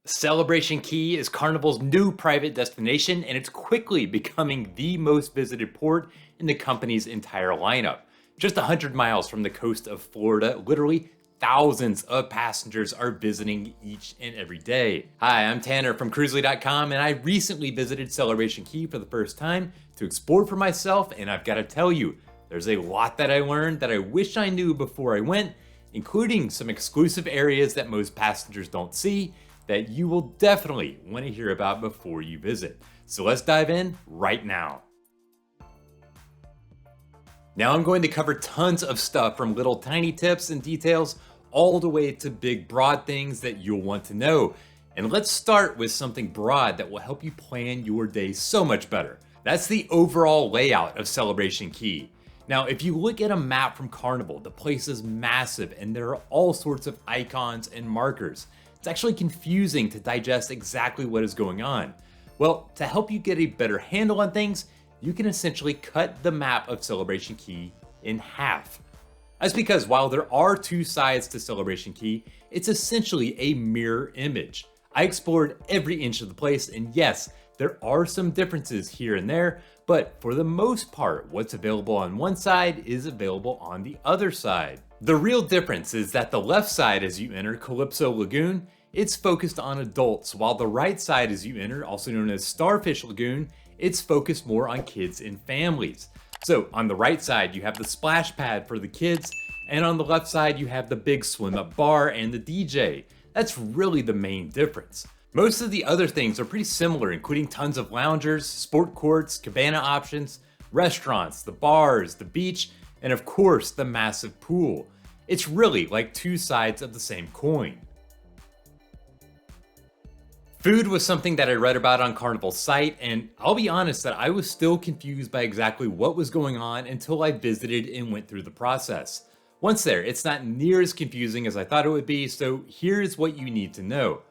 Celebration Key is Carnival's new private destination, and it's quickly becoming the most visited port in the company's entire lineup. Just 100 miles from the coast of Florida, literally thousands of passengers are visiting each and every day. Hi, I'm Tanner from Cruzely.com, and I recently visited Celebration Key for the first time to explore for myself, and I've got to tell you, there's a lot that I learned that I wish I knew before I went, including some exclusive areas that most passengers don't see that you will definitely want to hear about before you visit. So let's dive in right now. Now I'm going to cover tons of stuff, from little tiny tips and details all the way to big broad things that you'll want to know. And let's start with something broad that will help you plan your day so much better. That's the overall layout of Celebration Key. Now, if you look at a map from Carnival, the place is massive and there are all sorts of icons and markers. It's actually confusing to digest exactly what is going on. Well, to help you get a better handle on things, you can essentially cut the map of Celebration Key in half. That's because while there are two sides to Celebration Key, it's essentially a mirror image. I explored every inch of the place, and yes, there are some differences here and there, but for the most part, what's available on one side is available on the other side. The real difference is that the left side as you enter Calypso Lagoon, it's focused on adults, while the right side as you enter, also known as Starfish Lagoon, it's focused more on kids and families. So on the right side, you have the splash pad for the kids, and on the left side, you have the big swim up bar and the DJ. That's really the main difference. Most of the other things are pretty similar, including tons of loungers, sport courts, cabana options, restaurants, the bars, the beach, and of course, the massive pool. It's really like two sides of the same coin. Food was something that I read about on Carnival's site, and I'll be honest that I was still confused by exactly what was going on until I visited and went through the process. Once there, it's not near as confusing as I thought it would be, so here's what you need to know.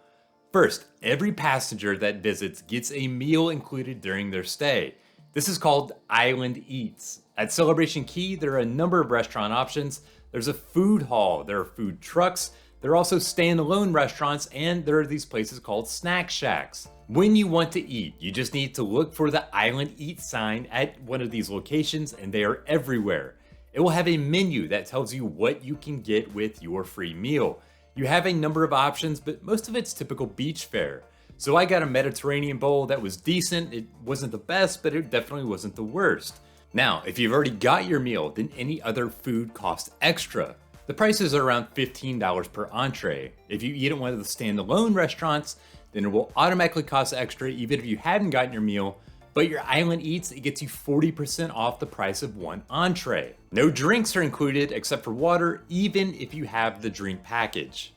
First, every passenger that visits gets a meal included during their stay. This is called Island Eats. At Celebration Key, there are a number of restaurant options. There's a food hall, there are food trucks, there are also standalone restaurants, and there are these places called snack shacks. When you want to eat, you just need to look for the Island Eat sign at one of these locations, and they are everywhere. It will have a menu that tells you what you can get with your free meal. You have a number of options, but most of it's typical beach fare. So I got a Mediterranean bowl that was decent. It wasn't the best, but it definitely wasn't the worst. Now, if you've already got your meal, then any other food costs extra. The prices are around $15 per entree. If you eat at one of the standalone restaurants, then it will automatically cost extra even if you hadn't gotten your meal, but your Island Eats, it gets you 40% off the price of one entree. No drinks are included except for water, even if you have the drink package.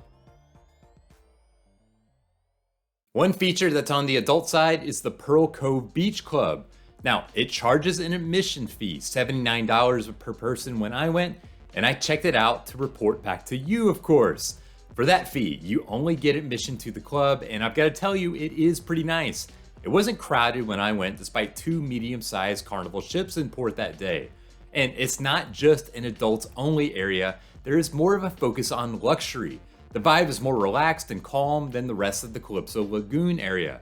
One feature that's on the adult side is the Pearl Cove Beach Club. Now, it charges an admission fee, $79 per person when I went, and I checked it out to report back to you, of course. For that fee, you only get admission to the club, and I've got to tell you, it is pretty nice. It wasn't crowded when I went, despite two medium-sized Carnival ships in port that day. And it's not just an adults-only area, there is more of a focus on luxury. The vibe is more relaxed and calm than the rest of the Calypso Lagoon area.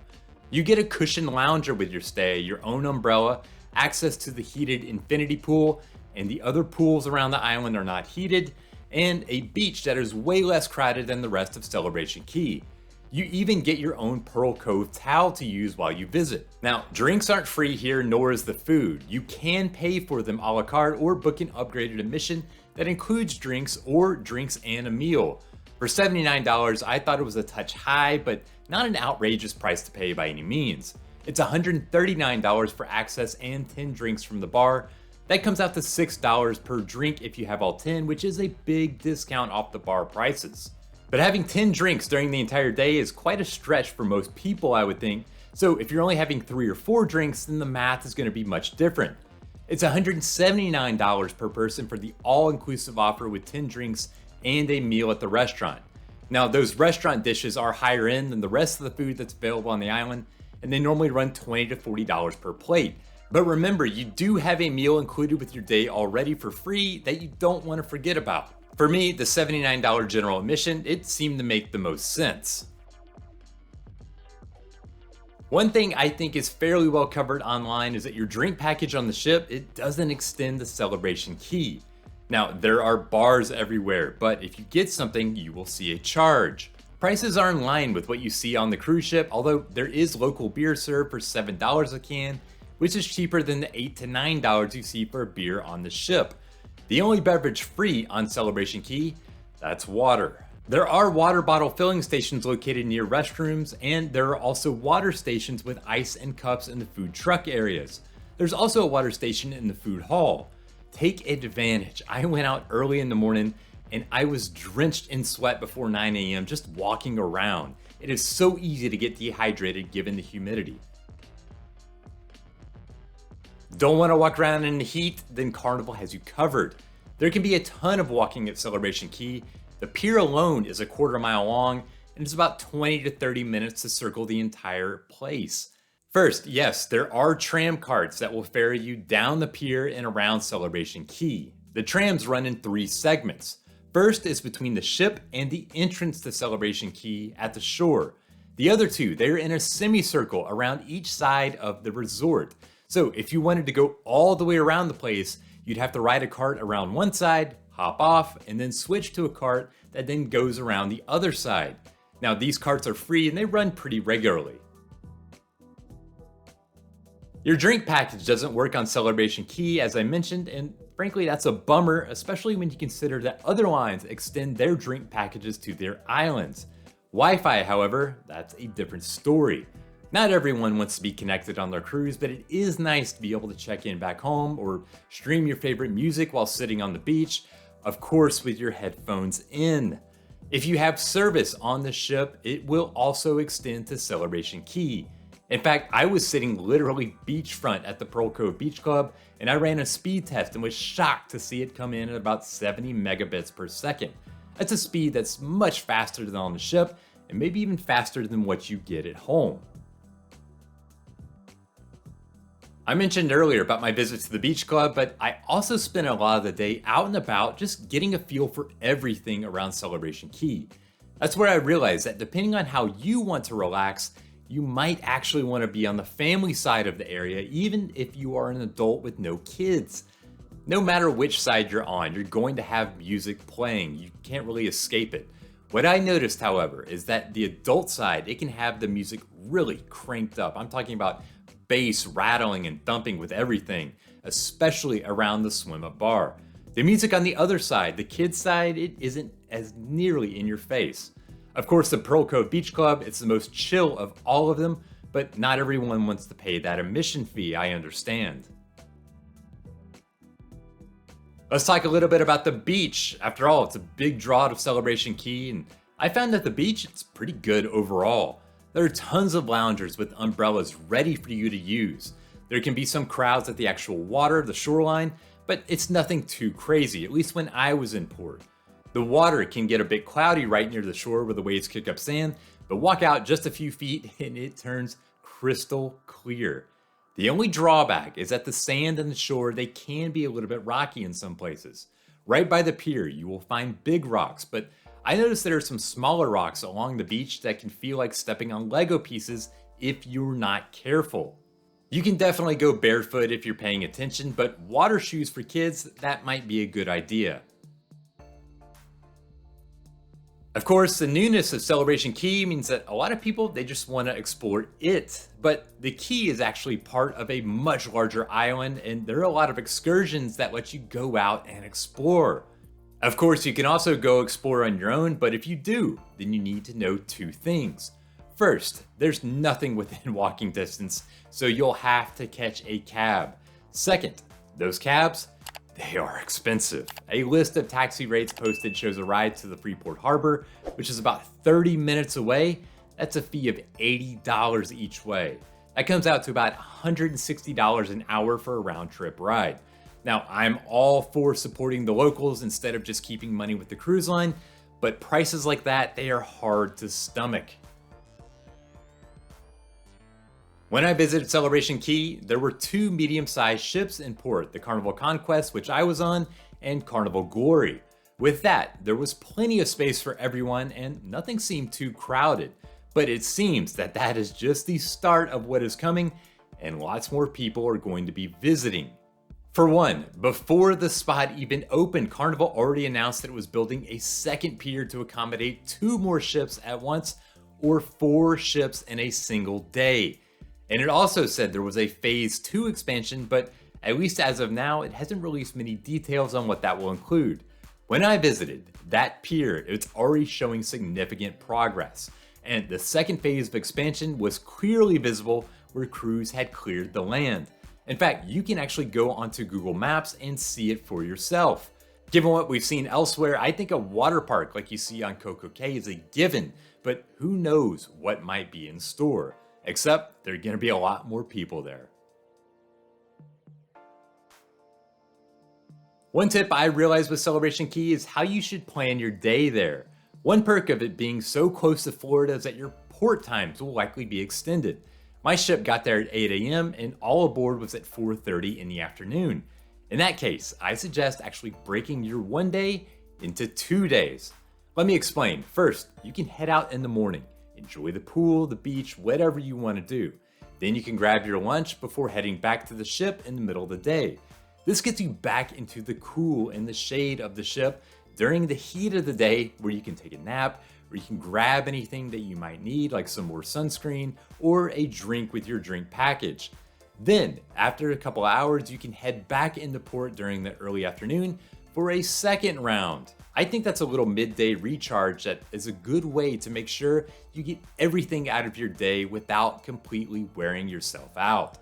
You get a cushioned lounger with your stay, your own umbrella, access to the heated infinity pool, and the other pools around the island are not heated, and a beach that is way less crowded than the rest of Celebration Key. You even get your own Pearl Cove towel to use while you visit. Now, drinks aren't free here, nor is the food. You can pay for them a la carte or book an upgraded admission that includes drinks or drinks and a meal. For $79, I thought it was a touch high, but not an outrageous price to pay by any means. It's $139 for access and 10 drinks from the bar. That comes out to $6 per drink if you have all 10, which is a big discount off the bar prices. But having 10 drinks during the entire day is quite a stretch for most people, I would think. So if you're only having 3 or 4 drinks, then the math is going to be much different. It's $179 per person for the all-inclusive offer with 10 drinks and a meal at the restaurant. Now, those restaurant dishes are higher end than the rest of the food that's available on the island, and they normally run $20 to $40 per plate. But remember, you do have a meal included with your day already for free that you don't want to forget about. For me, the $79 general admission, it seemed to make the most sense. One thing I think is fairly well covered online is that your drink package on the ship, it doesn't extend the Celebration Key. Now, there are bars everywhere, but if you get something, you will see a charge. Prices are in line with what you see on the cruise ship, although there is local beer served for $7 a can, which is cheaper than the $8 to $9 you see for a beer on the ship. The only beverage free on Celebration Key, that's water. There are water bottle filling stations located near restrooms, and there are also water stations with ice and cups in the food truck areas. There's also a water station in the food hall. Take advantage. I went out early in the morning and I was drenched in sweat before 9 a.m. just walking around. It is so easy to get dehydrated given the humidity. Don't want to walk around in the heat? Then Carnival has you covered. There can be a ton of walking at Celebration Key. The pier alone is a quarter mile long, and it's about 20 to 30 minutes to circle the entire place. First, yes, there are tram carts that will ferry you down the pier and around Celebration Key. The trams run in 3 segments. First is between the ship and the entrance to Celebration Key at the shore. The other 2, they're in a semicircle around each side of the resort. So if you wanted to go all the way around the place, you'd have to ride a cart around one side, hop off, and then switch to a cart that then goes around the other side. Now, these carts are free and they run pretty regularly. Your drink package doesn't work on Celebration Key, as I mentioned, and frankly, that's a bummer, especially when you consider that other lines extend their drink packages to their islands. Wi-Fi, however, that's a different story. Not everyone wants to be connected on their cruise, but it is nice to be able to check in back home or stream your favorite music while sitting on the beach, of course with your headphones in. If you have service on the ship, it will also extend to Celebration Key. In fact, I was sitting literally beachfront at the Pearl Cove Beach Club, and I ran a speed test and was shocked to see it come in at about 70 megabits per second. That's a speed that's much faster than on the ship, and maybe even faster than what you get at home. I mentioned earlier about my visit to the beach club, but I also spent a lot of the day out and about just getting a feel for everything around Celebration Key. That's where I realized that depending on how you want to relax, you might actually want to be on the family side of the area, even if you are an adult with no kids. No matter which side you're on, you're going to have music playing. You can't really escape it. What I noticed, however, is that the adult side, it can have the music really cranked up. I'm talking about bass rattling and thumping with everything, especially around the swim-up bar. The music on the other side, the kids side, it isn't as nearly in your face. Of course, the Pearl Cove Beach Club, it's the most chill of all of them, but not everyone wants to pay that admission fee, I understand. Let's talk a little bit about the beach. After all, it's a big draw to Celebration Key, and I found that the beach, it's pretty good overall. There are tons of loungers with umbrellas ready for you to use. There can be some crowds at the actual water, the shoreline, but it's nothing too crazy, at least when I was in port. The water can get a bit cloudy right near the shore where the waves kick up sand, but walk out just a few feet and it turns crystal clear. The only drawback is that the sand and the shore, they can be a little bit rocky in some places. Right by the pier, you will find big rocks, but I noticed there are some smaller rocks along the beach that can feel like stepping on Lego pieces if you're not careful. You can definitely go barefoot if you're paying attention, but water shoes for kids, that might be a good idea. Of course, the newness of Celebration Key means that a lot of people, they just want to explore it. But the Key is actually part of a much larger island, and there are a lot of excursions that let you go out and explore. Of course, you can also go explore on your own, but if you do, then you need to know 2 things. First, there's nothing within walking distance, so you'll have to catch a cab. Second, those cabs, they are expensive. A list of taxi rates posted shows a ride to the Freeport Harbor, which is about 30 minutes away. That's a fee of $80 each way. That comes out to about $160 an hour for a round trip ride. Now, I'm all for supporting the locals instead of just keeping money with the cruise line, but prices like that, they are hard to stomach. When I visited Celebration Key, there were 2 medium-sized ships in port, the Carnival Conquest, which I was on, and Carnival Glory. With that, there was plenty of space for everyone and nothing seemed too crowded. But it seems that that is just the start of what is coming, and lots more people are going to be visiting. For one, before the spot even opened, Carnival already announced that it was building a second pier to accommodate 2 more ships at once, or 4 ships in a single day. And it also said there was a phase 2 expansion, but at least as of now, it hasn't released many details on what that will include. When I visited that pier, it's already showing significant progress, and the second phase of expansion was clearly visible where crews had cleared the land. In fact, you can actually go onto Google Maps and see it for yourself. Given what we've seen elsewhere, I think a water park like you see on Coco Cay is a given, but who knows what might be in store, except there are going to be a lot more people there. One tip I realized with Celebration Key is how you should plan your day there. One perk of it being so close to Florida is that your port times will likely be extended. My ship got there at 8 a.m. and all aboard was at 4:30 in the afternoon. In that case, I suggest actually breaking your one day into 2 days. Let me explain. First, you can head out in the morning, enjoy the pool, the beach, whatever you want to do. Then you can grab your lunch before heading back to the ship in the middle of the day. This gets you back into the cool and the shade of the ship during the heat of the day, where you can take a nap, or you can grab anything that you might need, like some more sunscreen or a drink with your drink package. Then, after a couple hours, you can head back into port during the early afternoon for a second round. I think that's a little midday recharge that is a good way to make sure you get everything out of your day without completely wearing yourself out.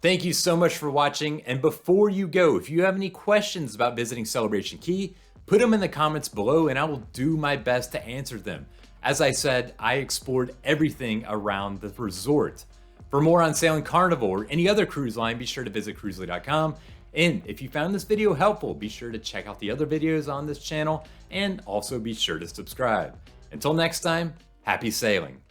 Thank you so much for watching, and before you go, if you have any questions about visiting Celebration Key, put them in the comments below and I will do my best to answer them. As I said, I explored everything around the resort. For more on sailing Carnival or any other cruise line, be sure to visit Cruzely.com. And if you found this video helpful, be sure to check out the other videos on this channel and also be sure to subscribe. Until next time, happy sailing.